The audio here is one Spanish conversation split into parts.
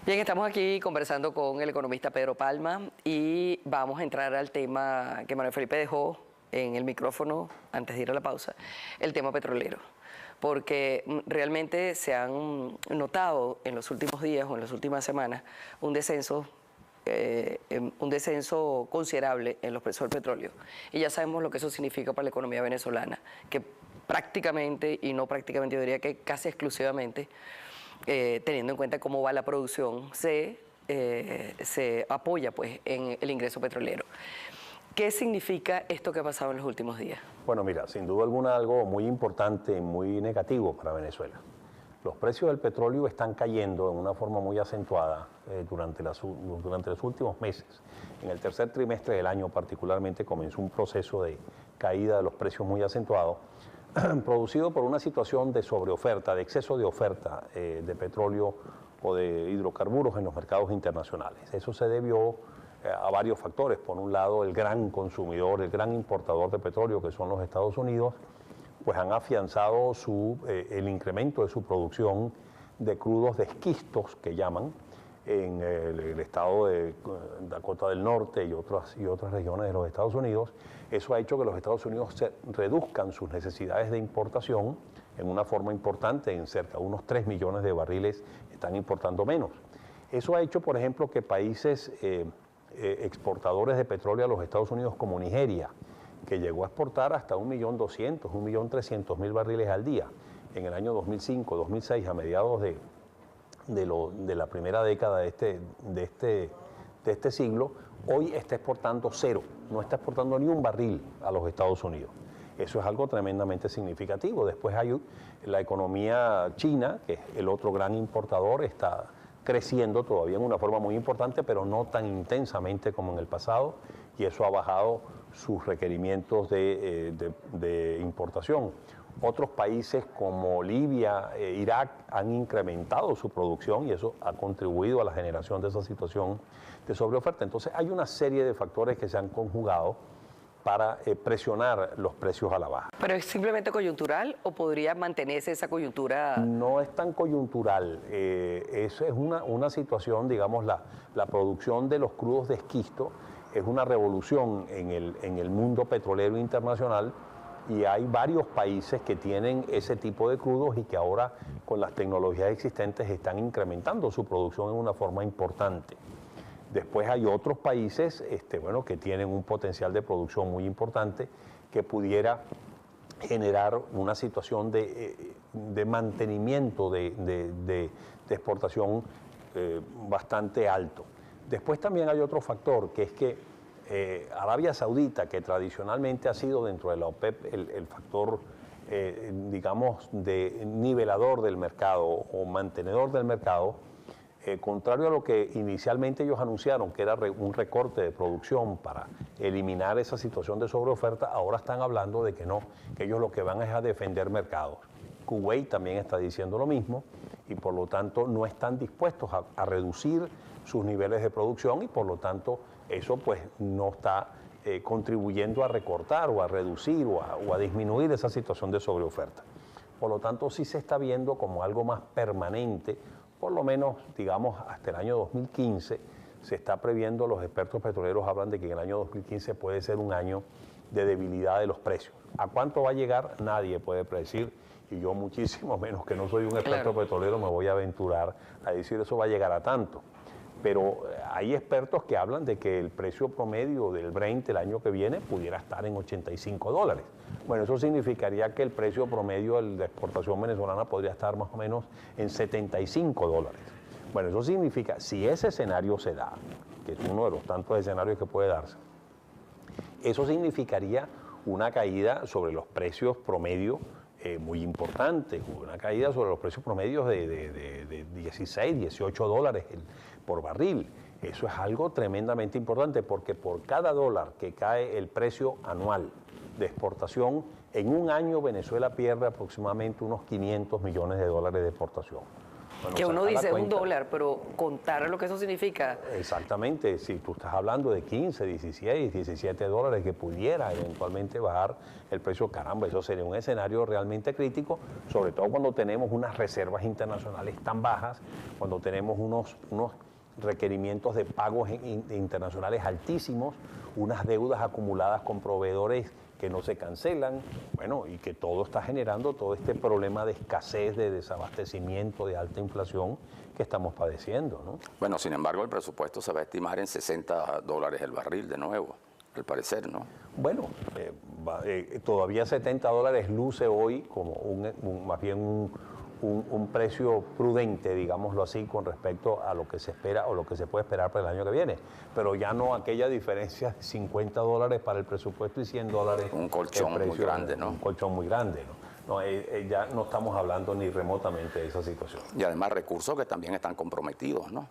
Bien, estamos aquí conversando con el economista Pedro Palma y vamos a entrar al tema que Manuel Felipe dejó en el micrófono antes de ir a la pausa, el tema petrolero. Porque realmente se han notado en los últimos días o en las últimas semanas un descenso considerable en los precios del petróleo. Y ya sabemos lo que eso significa para la economía venezolana, que prácticamente, y no prácticamente, yo diría que casi exclusivamente, teniendo en cuenta cómo va la producción, se apoya pues en el ingreso petrolero. ¿Qué significa esto que ha pasado en los últimos días? Bueno, mira, sin duda alguna algo muy importante y muy negativo para Venezuela. Los precios del petróleo están cayendo en una forma muy acentuada durante los últimos meses. En el tercer trimestre del año particularmente comenzó un proceso de caída de los precios muy acentuado, producido por una situación de sobreoferta, de exceso de oferta de petróleo o de hidrocarburos en los mercados internacionales. Eso se debió a varios factores. Por un lado, el gran consumidor, el gran importador de petróleo, que son los Estados Unidos, pues han afianzado el incremento de su producción de crudos de esquistos, que llaman, en el estado de Dakota del Norte y otras regiones de los Estados Unidos. Eso ha hecho que los Estados Unidos reduzcan sus necesidades de importación en una forma importante, en cerca de unos 3 millones de barriles están importando menos. Eso ha hecho, por ejemplo, que países exportadores de petróleo a los Estados Unidos como Nigeria, que llegó a exportar hasta 1.200.000, 1.300.000 barriles al día en el año 2005, 2006, a mediados de la primera década de este siglo, hoy está exportando cero, no está exportando ni un barril a los Estados Unidos. Eso es algo tremendamente significativo. Después hay la economía china, que es el otro gran importador, está creciendo todavía en una forma muy importante, pero no tan intensamente como en el pasado, y eso ha bajado sus requerimientos de importación. Otros países como Libia, Irak han incrementado su producción y eso ha contribuido a la generación de esa situación de sobreoferta. Entonces hay una serie de factores que se han conjugado para presionar los precios a la baja. ¿Pero es simplemente coyuntural o podría mantenerse esa coyuntura? No es tan coyuntural, eso es una situación, digamos, la producción de los crudos de esquisto es una revolución en el mundo petrolero internacional y hay varios países que tienen ese tipo de crudos y que ahora con las tecnologías existentes están incrementando su producción en una forma importante. Después hay otros países que tienen un potencial de producción muy importante que pudiera generar una situación de mantenimiento de exportación bastante alto. Después también hay otro factor, que es que Arabia Saudita, que tradicionalmente ha sido dentro de la OPEP el factor, digamos, de nivelador del mercado o mantenedor del mercado, contrario a lo que inicialmente ellos anunciaron, que era un recorte de producción para eliminar esa situación de sobreoferta, ahora están hablando de que no, que ellos lo que van es a defender mercados. Kuwait también está diciendo lo mismo y por lo tanto no están dispuestos a reducir sus niveles de producción y por lo tanto eso pues no está contribuyendo a recortar o a reducir o a disminuir esa situación de sobreoferta. Por lo tanto sí se está viendo como algo más permanente, por lo menos digamos hasta el año 2015 se está previendo, los expertos petroleros hablan de que en el año 2015 puede ser un año de debilidad de los precios. ¿A cuánto va a llegar? Nadie puede predecir y yo muchísimo menos, que no soy un experto petrolero, me voy a aventurar a decir eso va a llegar a tanto. Pero hay expertos que hablan de que el precio promedio del Brent el año que viene pudiera estar en $85. Bueno, eso significaría que el precio promedio de la exportación venezolana podría estar más o menos en $75. Bueno, eso significa, si ese escenario se da, que es uno de los tantos escenarios que puede darse, eso significaría una caída sobre los precios promedio muy importante, una caída sobre los precios promedios de 16, 18 dólares por barril. Eso es algo tremendamente importante porque por cada dólar que cae el precio anual de exportación, en un año Venezuela pierde aproximadamente unos 500 millones de dólares de exportación. Bueno, que uno saca la dice es un cuenta. dólar, pero contar lo que eso significa. Exactamente, si tú estás hablando de 15, 16, 17 dólares que pudiera eventualmente bajar el precio, caramba, eso sería un escenario realmente crítico, sobre todo cuando tenemos unas reservas internacionales tan bajas, cuando tenemos unos requerimientos de pagos internacionales altísimos, unas deudas acumuladas con proveedores que no se cancelan, bueno, y que todo está generando todo este problema de escasez, de desabastecimiento, de alta inflación que estamos padeciendo, ¿no? Bueno, sin embargo, el presupuesto se va a estimar en 60 dólares el barril de nuevo, al parecer, ¿no? Bueno, todavía 70 dólares luce hoy como más bien un precio prudente, digámoslo así, con respecto a lo que se espera o lo que se puede esperar para el año que viene. Pero ya no aquella diferencia de 50 dólares para el presupuesto y 100 dólares. Un colchón muy grande, ¿no? Un colchón muy grande, ¿no? Ya no estamos hablando ni remotamente de esa situación. Y además recursos que también están comprometidos, ¿no?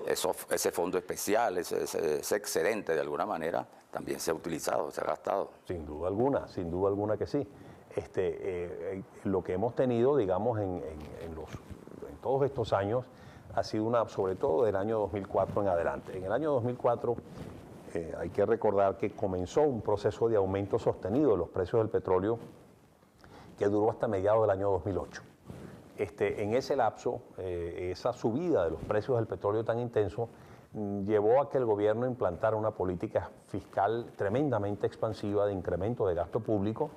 Ese fondo especial, ese excedente de alguna manera, también se ha utilizado, se ha gastado. Sin duda alguna que sí. Lo que hemos tenido, digamos, en todos estos años, ha sido sobre todo del año 2004 en adelante. En el año 2004 hay que recordar que comenzó un proceso de aumento sostenido de los precios del petróleo que duró hasta mediados del año 2008. En ese lapso, esa subida de los precios del petróleo tan intenso llevó a que el gobierno implantara una política fiscal tremendamente expansiva de incremento de gasto público,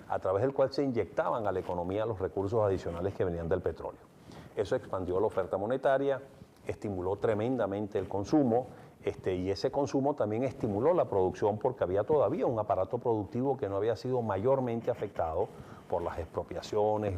a través del cual se inyectaban a la economía los recursos adicionales que venían del petróleo. Eso expandió la oferta monetaria, estimuló tremendamente el consumo, y ese consumo también estimuló la producción porque había todavía un aparato productivo que no había sido mayormente afectado por las expropiaciones,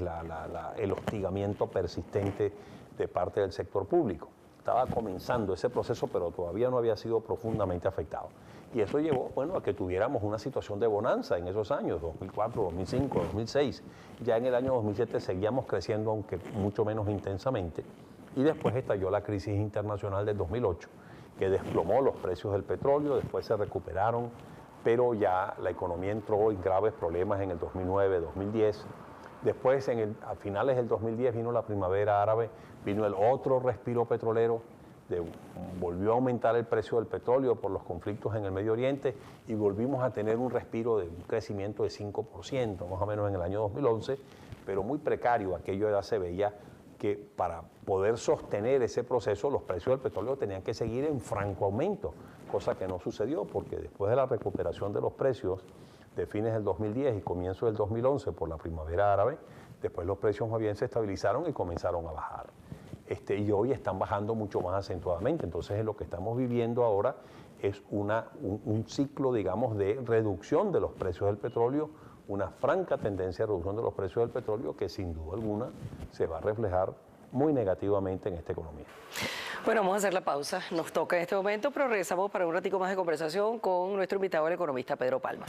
el hostigamiento persistente de parte del sector público. Estaba comenzando ese proceso, pero todavía no había sido profundamente afectado. Y eso llevó, bueno, a que tuviéramos una situación de bonanza en esos años, 2004, 2005, 2006. Ya en el año 2007 seguíamos creciendo, aunque mucho menos intensamente. Y después estalló la crisis internacional del 2008, que desplomó los precios del petróleo, después se recuperaron, pero ya la economía entró en graves problemas en el 2009, 2010. Después, a finales del 2010, vino la primavera árabe, vino el otro respiro petrolero, volvió a aumentar el precio del petróleo por los conflictos en el Medio Oriente y volvimos a tener un respiro de un crecimiento de 5%, más o menos en el año 2011, pero muy precario. Aquello ya se veía que para poder sostener ese proceso los precios del petróleo tenían que seguir en franco aumento, cosa que no sucedió porque después de la recuperación de los precios de fines del 2010 y comienzo del 2011 por la primavera árabe, después los precios más bien se estabilizaron y comenzaron a bajar. Y hoy están bajando mucho más acentuadamente. Entonces, lo que estamos viviendo ahora es un ciclo, digamos, de reducción de los precios del petróleo, una franca tendencia de reducción de los precios del petróleo que sin duda alguna se va a reflejar muy negativamente en esta economía. Bueno, vamos a hacer la pausa. Nos toca en este momento, pero regresamos para un ratico más de conversación con nuestro invitado, el economista Pedro Palma.